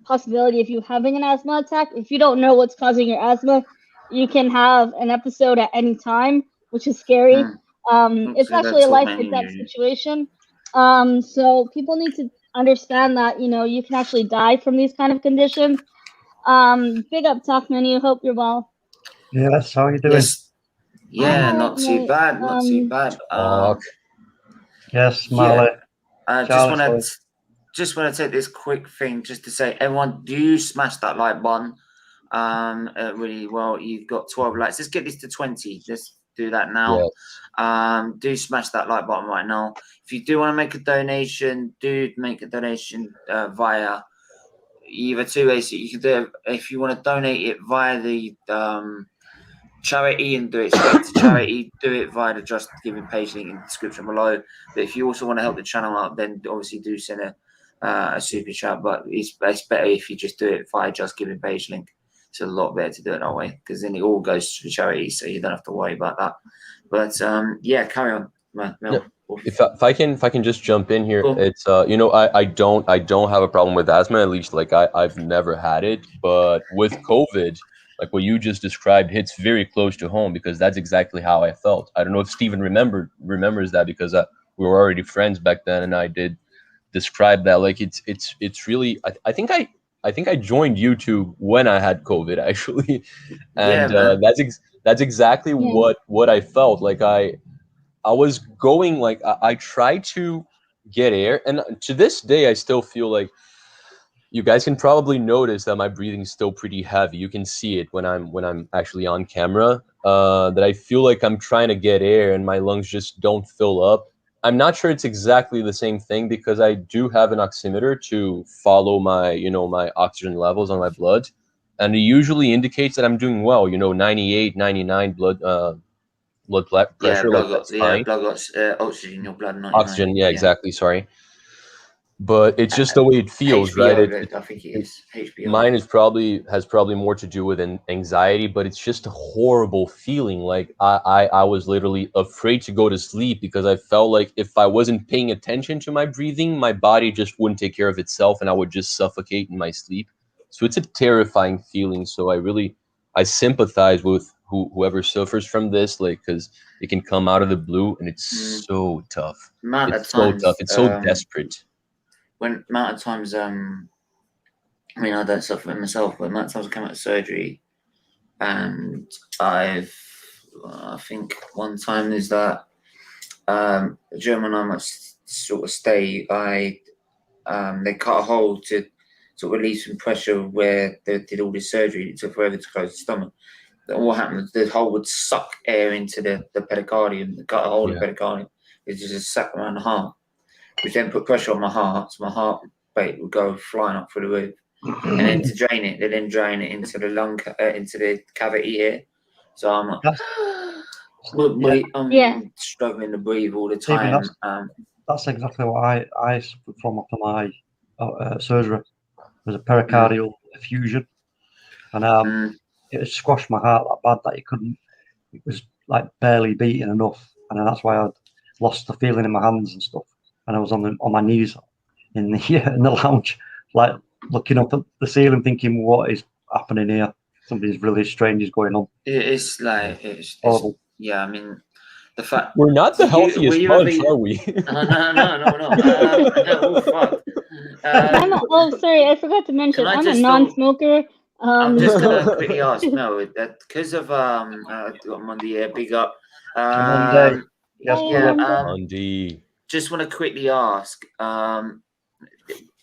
B: possibility of you having an asthma attack. If you don't know what's causing your asthma, you can have an episode at any time, which is scary. It's actually a life or death situation. So people need to understand that you can actually die from these kind of conditions. Big up Talk Menu, hope you're well.
D: Yes, how are you doing?
A: Yes. Yeah, not too bad, not too bad.
D: Yes, Molly.
A: Just want to take this quick thing just to say, everyone, do smash that like button. Really well. You've got 12 likes. Let's get this to 20. Let's do that now. Yes. Do smash that like button right now. If you do want to make a donation, do make a donation via either two ways. You can do it if you want to donate it via the charity and do it straight to charity. Do it via the Just Giving page link in the description below. But if you also want to help the channel out, then obviously do send a super chat. But it's better if you just do it via Just Giving page link. It's a lot better to do it that way because then it all goes to charity, so you don't have to worry about that. But yeah, carry on, man.
C: If I can just jump in here,
A: cool.
C: It's I don't have a problem with asthma, at least like I've never had it, but with COVID, like what you just described hits very close to home because that's exactly how I felt. I don't know if Stephen remembers that because we were already friends back then, and I did describe that. Like it's really I think I think I joined YouTube when I had COVID actually, and
A: man.
C: that's exactly
B: Yeah.
C: what I felt like. I was going like I tried to get air, and to this day I still feel like you guys can probably notice that my breathing is still pretty heavy. You can see it when I'm actually on camera. That I feel like I'm trying to get air and my lungs just don't fill up. I'm not sure it's exactly the same thing because I do have an oximeter to follow my my oxygen levels on my blood, and it usually indicates that I'm doing well. 98, 99 blood
A: Yeah,
C: pressure, like that's fine.
A: blood got oxygen in your blood, 99.
C: Oxygen, yeah, exactly. Sorry, but it's just the way it feels, right?
A: HBO, I think it is HBO.
C: Mine has probably more to do with anxiety, but it's just a horrible feeling. Like I was literally afraid to go to sleep because I felt like if I wasn't paying attention to my breathing, my body just wouldn't take care of itself and I would just suffocate in my sleep. So it's a terrifying feeling. So I sympathize with whoever suffers from this, like, because it can come out of the blue and it's so tough.
A: Amount of
C: It's so
A: times,
C: tough. It's so desperate.
A: amount of times, I mean, I don't suffer it myself, but amount of times I come out of surgery, and I think one time is that during my 9 months sort of stay, they cut a hole to sort of relieve some pressure where they did all this surgery. It took forever to close the stomach. And what happened? The hole would suck air into the pericardium. They cut a hole in the pericardium. It just sucked around the heart, which then put pressure on my heart, so my heart rate would go flying up through the roof. And then to drain it, they then drain it into the lung, into the cavity here. So I'm like, I'm struggling to breathe all the time.
D: That's exactly what I suffered from after my surgery. It was a pericardial effusion, and it squashed my heart that bad that it was like barely beating enough, and then that's why I lost the feeling in my hands and stuff. And I was on my knees in the lounge, like looking up at the ceiling, thinking, "What is happening here? Something really strange is going on."
A: It's like it's
D: horrible.
A: Yeah, I mean, the fact
C: we're not the healthiest bunch, are we?
A: No, fuck.
B: Sorry, I forgot to mention I'm a non-smoker.
A: I'm just gonna quickly ask Mel that because of Monday, big up. Just want to quickly ask,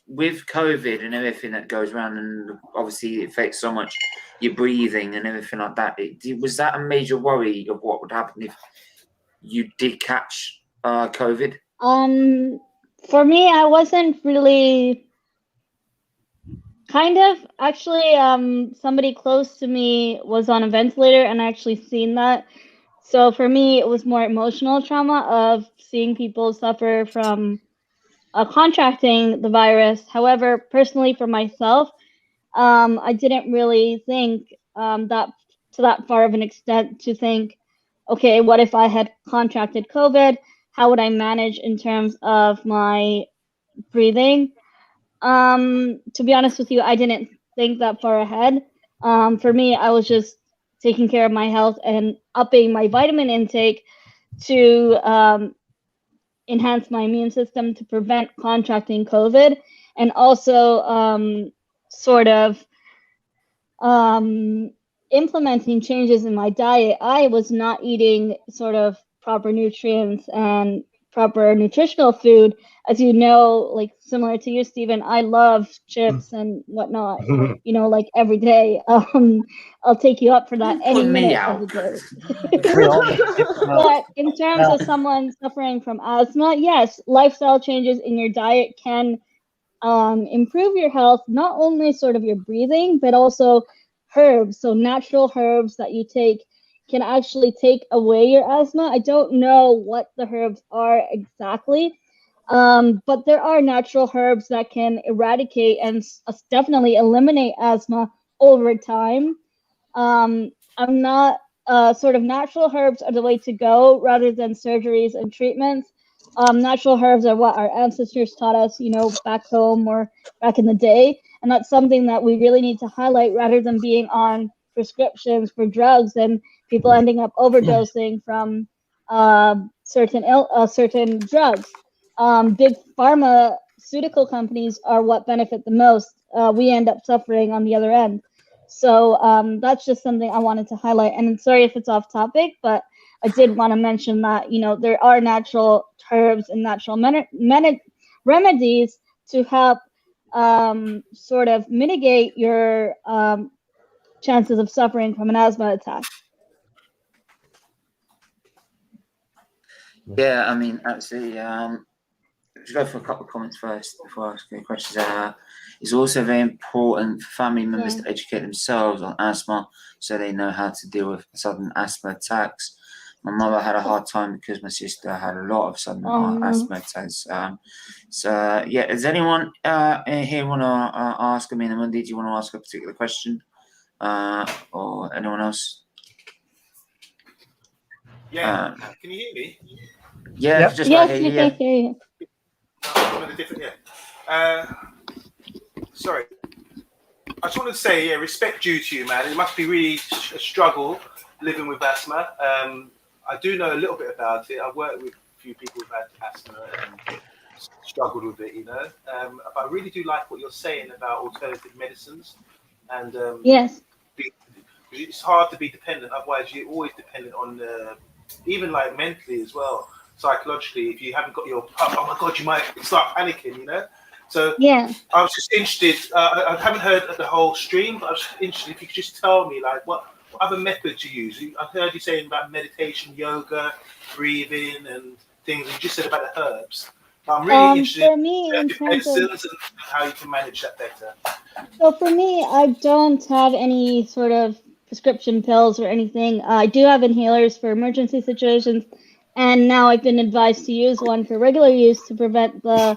A: with COVID and everything that goes around, and obviously it affects so much your breathing and everything like that. Was that a major worry of what would happen if you did catch COVID?
B: For me, I wasn't really. Kind of. Actually, somebody close to me was on a ventilator, and I actually seen that. So for me, it was more emotional trauma of seeing people suffer from contracting the virus. However, personally for myself, I didn't really think that to that far of an extent to think, okay, what if I had contracted COVID? How would I manage in terms of my breathing? To be honest with you, I didn't think that far ahead. For me, I was just taking care of my health and upping my vitamin intake to enhance my immune system to prevent contracting COVID, and also sort of implementing changes in my diet. I was not eating sort of proper nutrients and proper nutritional food. As you know, like similar to you, Stephen, I love chips and whatnot, like every day. I'll take you up for that any minute of the day. But in terms of someone suffering from asthma, yes, lifestyle changes in your diet can improve your health, not only sort of your breathing, but also herbs. So natural herbs that you take can actually take away your asthma. I don't know what the herbs are exactly, but there are natural herbs that can eradicate and definitely eliminate asthma over time. I'm not sort of natural herbs are the way to go rather than surgeries and treatments. Natural herbs are what our ancestors taught us, back home or back in the day. And that's something that we really need to highlight rather than being on prescriptions for drugs and people ending up overdosing from certain drugs. Big pharmaceutical companies are what benefit the most we end up suffering on the other end. So that's just something I wanted to highlight. And sorry if it's off topic, but I did want to mention that, you know, there are natural herbs and natural remedies to help sort of mitigate your chances of suffering from an asthma attack.
A: Yeah, I mean, absolutely. Let's go for a couple of comments first before I ask any questions. It's also very important for family members to educate themselves on asthma so they know how to deal with sudden asthma attacks. My mother had a hard time because my sister had a lot of sudden asthma attacks. So, yeah, does anyone here want to ask? I mean, Amundi, do you want to ask a particular question? Or anyone else?
E: Yeah, can you hear me?
A: Yeah,
D: Yep.
A: just
B: Yes,
A: right
B: we
A: here.
B: can hear you.
E: Sorry. I just wanted to say, yeah, respect due to you, man. It must be really a struggle living with asthma. I do know a little bit about it. I've worked with a few people who've had asthma and struggled with it, you know. But I really do like what you're saying about alternative medicines. And
B: Yes.
E: it's hard to be dependent. Otherwise, you're always dependent on, even like mentally as well, psychologically. If you haven't got your, oh my God, you might start panicking, you know. So
B: Yeah.
E: I was just interested. I haven't heard of the whole stream, but I was interested if you could just tell me, like, what other methods you use. I heard you saying about meditation, yoga, breathing, and things. You just said about the herbs. I'm really interested
B: For me, in terms of
E: medicines and how you can manage that better.
B: So for me, I don't have any sort of prescription pills or anything. I do have inhalers for emergency situations, and now I've been advised to use one for regular use to prevent the,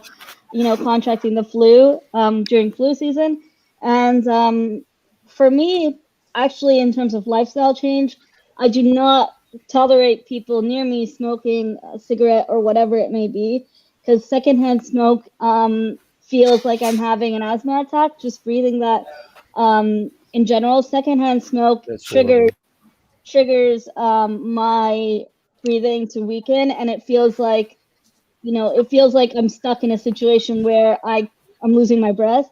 B: you know, contracting the flu during flu season. And for me, actually, in terms of lifestyle change, I do not tolerate people near me smoking a cigarette or whatever it may be, because secondhand smoke feels like I'm having an asthma attack. Just breathing that, in general, secondhand smoke triggers my breathing to weaken, and it feels like, you know, it feels like I'm stuck in a situation where I'm losing my breath.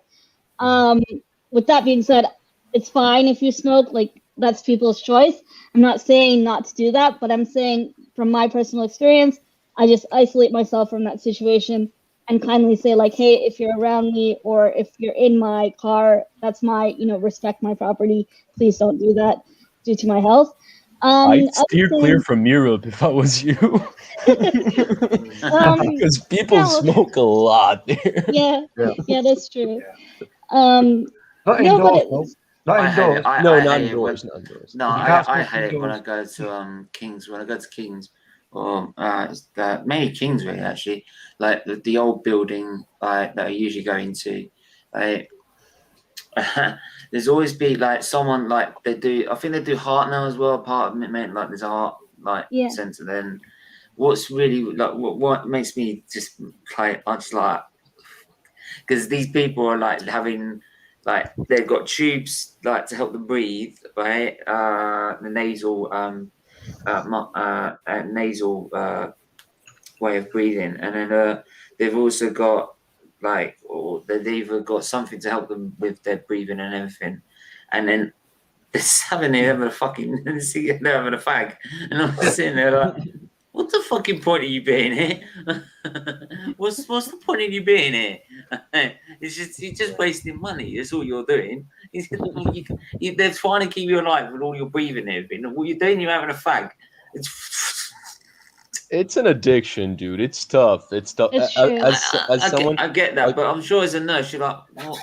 B: With that being said, it's fine if you smoke, like that's people's choice. I'm not saying not to do that, but I'm saying from my personal experience, I just isolate myself from that situation and kindly say, like, hey, if you're around me or if you're in my car, that's my, you know, respect my property. Please don't do that due to my health.
C: I'd steer clear from Europe if I was you. Because people smoke a lot there.
B: Yeah, that's true.
D: Not
B: No, but
D: indoors, though. Not indoors.
C: Not indoors.
A: No, I hate it when I go to Kings. When I go to Kings, or mainly Kings, really, actually, like the old building that I usually go into. There's always be like someone like they do. I think they do heart now as well. Part of it meant like there's a heart center. Then what's really like what makes me just like I just like because these people are like having. Like they've got tubes like to help them breathe, right? The nasal nasal way of breathing, and then they've also got like, or they've either got something to help them with their breathing and everything, and then they're having a fucking they're having a fag, and I'm just sitting there like. What's the fucking point of you being here? What's the point of you being here? You're just wasting money. That's all you're doing. They're trying to keep you alive with all your breathing and everything. What you're doing, you're having a fag.
C: It's an addiction, dude. It's tough. It's tough.
A: I get that, but I'm sure as a nurse, you're like, what?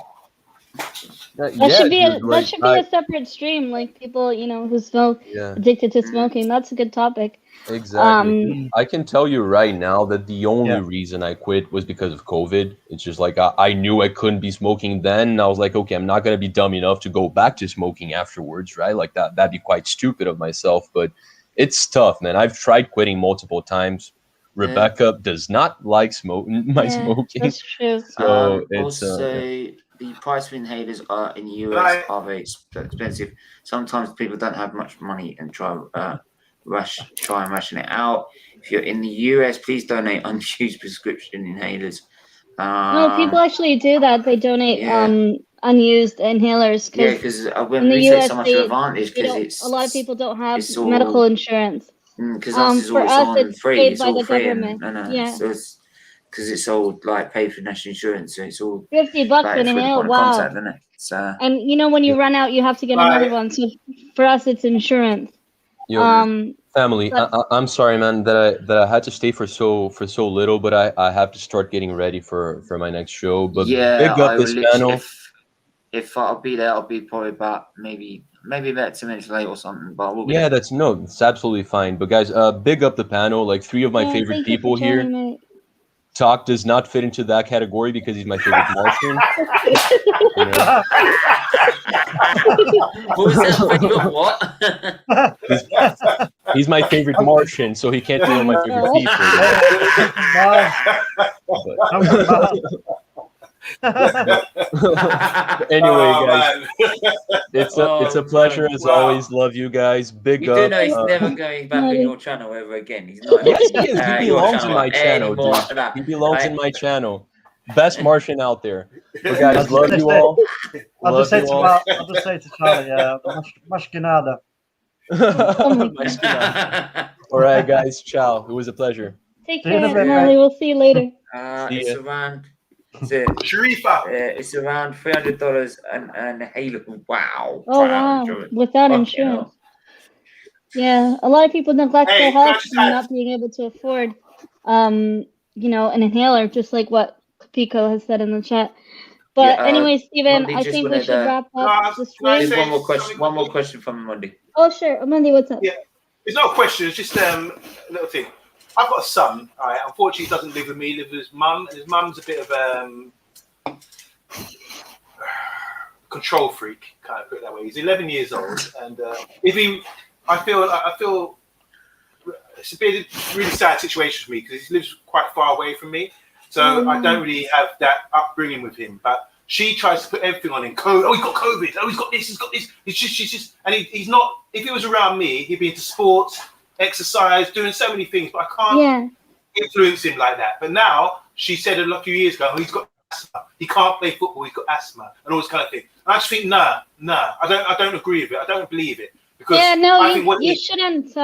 B: That should be a separate stream, like people, you know, who smoke, addicted to smoking. That's a good topic.
C: Exactly. I can tell you right now that the only reason I quit was because of COVID. It's just like I knew I couldn't be smoking then, and I was like, okay, I'm not gonna be dumb enough to go back to smoking afterwards, right? Like that'd be quite stupid of myself. But it's tough, man. I've tried quitting multiple times. Rebecca does not like smoking. Smoking.
B: That's true.
A: So it's also the price of inhalers in the US are very expensive. Sometimes people don't have much money and try and ration it out. If you're in the US, please donate unused prescription inhalers.
B: No, people actually do that. They donate unused inhalers
A: Yeah,
B: because
A: because when
B: in the
A: we say
B: US
A: so much of
B: they,
A: advantage
B: they
A: because
B: don't.
A: it's
B: A lot of people don't have
A: it's all
B: medical insurance.
A: because us is
B: For
A: always
B: us,
A: on
B: it's
A: free.
B: paid
A: It's
B: by
A: all
B: the
A: free
B: government.
A: and
B: Yeah,
A: so it's because it's all like paid for national insurance, so it's all
B: $50
A: like
B: an
A: it's really
B: inhale.
A: point of
B: Wow.
A: contact, isn't it? So
B: And you know, when you run out, you have to get another one. So for us, it's insurance.
C: Yo, family,
B: but-
C: I'm sorry, man, that I had to stay for so little, but I have to start getting ready for my next show. But
A: yeah,
C: big
A: I
C: up
A: will
C: this
A: literally
C: panel.
A: if I'll be there, I'll be probably about maybe about 2 minutes late or something. But I will be
C: Yeah,
A: there.
C: it's absolutely fine. But guys, big up the panel. Like 3 of my
B: Yeah,
C: favorite
B: thank you for
C: people here.
B: joining me.
C: Talk does not fit into that category because he's my favorite Martian. You know?
A: What was that favorite? What?
C: He's my favorite Martian, so he can't be one of my favorite people. Anyway, guys, it's a pleasure as always. Love you guys. Big
A: You
C: up.
A: do know he's never going back on your channel ever again. He's not.
C: Yes, he is. He
A: your
C: belongs in my channel,
A: anymore.
C: dude. He belongs in my channel. Best Martian out there. But guys, love you all.
D: I'll just say to Charlie, Mashkinada.
C: All right, guys. Ciao. It was a pleasure.
B: Take
D: See you in a
B: care,
D: bit,
B: Molly.
D: mate.
B: We'll see you later.
A: It's around.
E: Sharifa.
A: It's around $300 and Halo. Wow.
B: Oh wow, without insurance. Yeah, a lot of people neglect their health and not being able to afford, you know, an inhaler, just like what Pico has said in the chat. But anyway, Steven, I think we should wrap up the stream.
A: One more question from Monday.
B: Oh sure, Monday, what's up?
E: Yeah, it's not a question. It's just a little thing. I've got a son. All right, unfortunately, he doesn't live with me. He lives with his mum, and his mum's a bit of control freak, kind of put it that way. He's 11 years old, and I feel it's a really sad situation for me because he lives quite far away from me, so I don't really have that upbringing with him. But she tries to put everything on him. Oh, he's got COVID. Oh, he's got this. He's got this. She's just, and he's not. If he was around me, he'd be into sports, exercise, doing so many things. But I can't influence him like that. But now she said a few years ago, he's got asthma. He can't play football. He's got asthma and all this kind of thing. And I just think, nah. I don't agree with it. I don't believe it because you
B: shouldn't.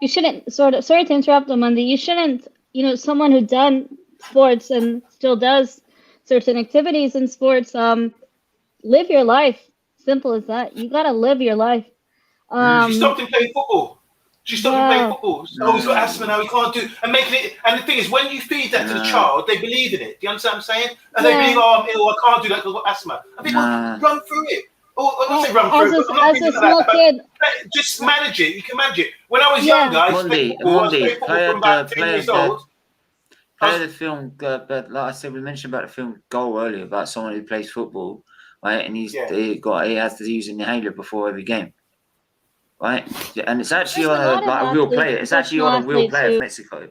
B: You shouldn't sorry to interrupt them, Monday. You shouldn't. You know, someone who done sports and still does certain activities in sports. Live your life. Simple as that. You gotta live your life.
E: She stopped him playing football. She stopped him playing football. So he's got asthma now. He can't do and making it. And the thing is, when you feed that to the child, they believe in it. Do you understand what I'm saying? And they believe, oh, I'm ill. I can't do that because I've got asthma. I think, run through it. Or I don't say run through it.
B: As a small kid,
E: just manage it. You can manage it. When I was younger, I used to play football. I was playing football from about 10 years old.
A: Play the film, but like I said, we mentioned about the film Goal earlier about someone who plays football, right? And he has to use an inhaler before every game, right? And it's actually on a real player. It's actually on a real player from Mexico,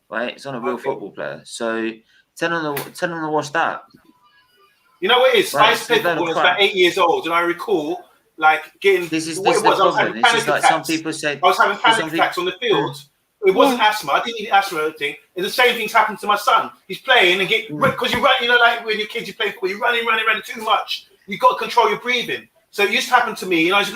A: right? It's on a real football player. So tell them to watch that.
E: You know what it is? I used to play football when I was about 8 years old, and I recall like getting.
A: This is the problem. It's just like some people say.
E: I was having panic attacks on the field. It wasn't asthma. I didn't need asthma thing. It's the same thing's happened to my son. He's playing and because you run, you know, like when your kids you play football, you're running too much. You've got to control your breathing. So it used to happen to me, and I was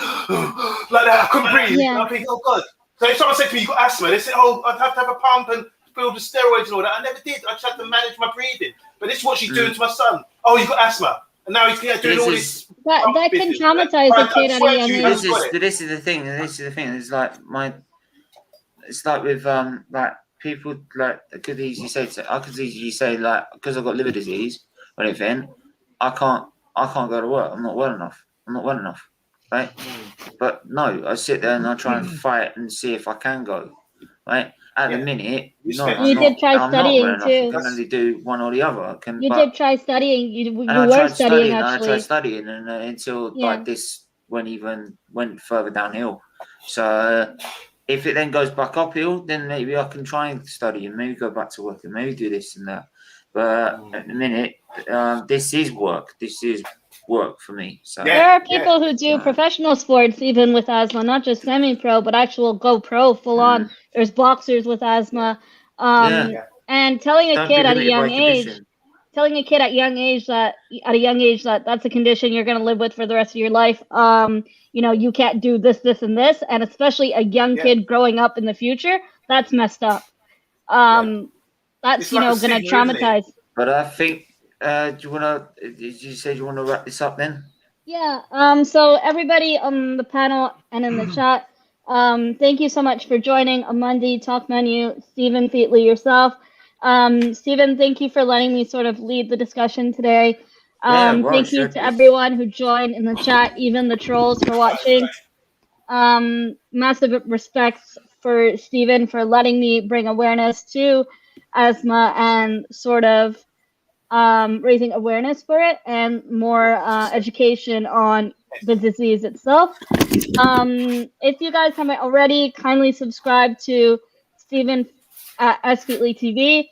E: like that. I couldn't breathe. And I'm thinking, oh god. So if someone said to me, "You got asthma," they said, "Oh, I'd have to have a pump and filled with steroids and all that." I never did. I just had to manage my breathing. But this is what she's doing to my son. Oh, you got asthma, and now he's doing all this.
B: That can traumatize a kid at a young age.
A: This is the thing. It's like it's like with like people like I could easily say like because I've got liver disease or anything, I can't go to work. I'm not well enough, right? But no, I sit there and I try and fight and see if I can go, right? At the minute,
B: you did try studying too.
A: I can only do one or the other.
B: You did try studying. You were studying actually.
A: I tried studying and until like this went further downhill. So if it then goes back uphill, then maybe I can try and study and maybe go back to work and maybe do this and that. But at the minute, this is work. This is work for me. So
B: there are people who do professional sports even with asthma, not just semi-pro, but actual go pro, full on. There's boxers with asthma. And telling a kid at a young age telling a kid at a young age that that's a condition you're going to live with for the rest of your life. You know, you can't do this, this, and this, and especially a young kid growing up in the future, that's messed up. That's,
E: It's
B: you
E: like
B: know,
E: a
B: going to
E: stigma, isn't it?
B: traumatize.
A: But I think, do you want to, did you say you want to wrap this up then?
B: Yeah. So everybody on the panel and in the chat, thank you so much for joining a Monday Talk Menu. Stephen Featley, yourself. Stephen, thank you for letting me sort of lead the discussion today. Thank you to everyone who joined in the chat, even the trolls for watching. Massive respects for Stephen for letting me bring awareness to asthma and sort of raising awareness for it and more education on the disease itself. If you guys haven't already, kindly subscribe to Stephen at SFeatleyTV,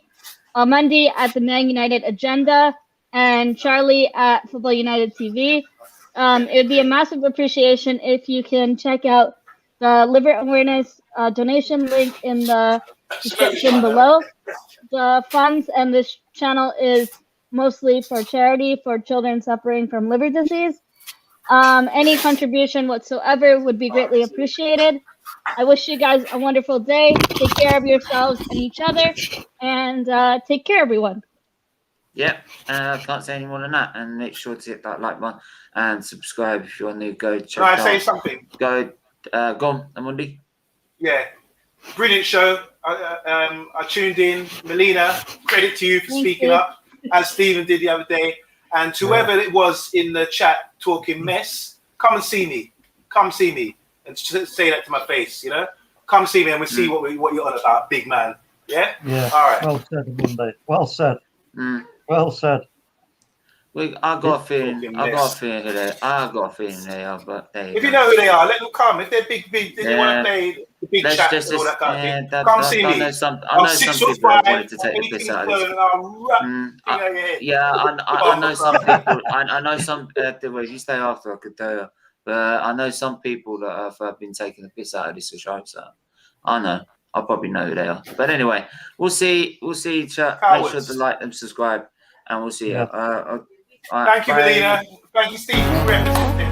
B: Monday at the Man United Agenda, and Charlie at Football United TV. It would be a massive appreciation if you can check out the liver awareness donation link in the description below. The funds and this channel is mostly for charity for children suffering from liver disease. Any contribution whatsoever would be greatly appreciated. I wish you guys a wonderful day. Take care of yourselves and each other, and take care, everyone.
A: Yep, can't say any more than that. And make sure to hit that like button and subscribe if you want to go check
E: Can I say something?
A: Go on, Amundi.
E: Yeah, brilliant show. I tuned in. Melina, credit to you for speaking up, as Stephen did the other day. And to whoever it was in the chat talking mess, come and see me. Come see me and say that to my face. You know, come see me and we'll see what you're on about, big man. Yeah.
D: Yeah.
E: All right.
D: Well said, Monday. Well said. Well said.
A: I got a feeling. Who they are, but
E: if you know who they are, let them come. If they're big, they want to play the big chat and all that kind of thing. Come see me.
A: I know some people that wanted to take the piss out of this. I know some people. I know some. If you stay after, I could tell you. But I know some people that have been taking the piss out of this show. So I know. I probably know who they are. But anyway, we'll see. Chat. Make sure to like and subscribe, and we'll see you.
E: Thank you, Melina. Thank you, Steve, for representing.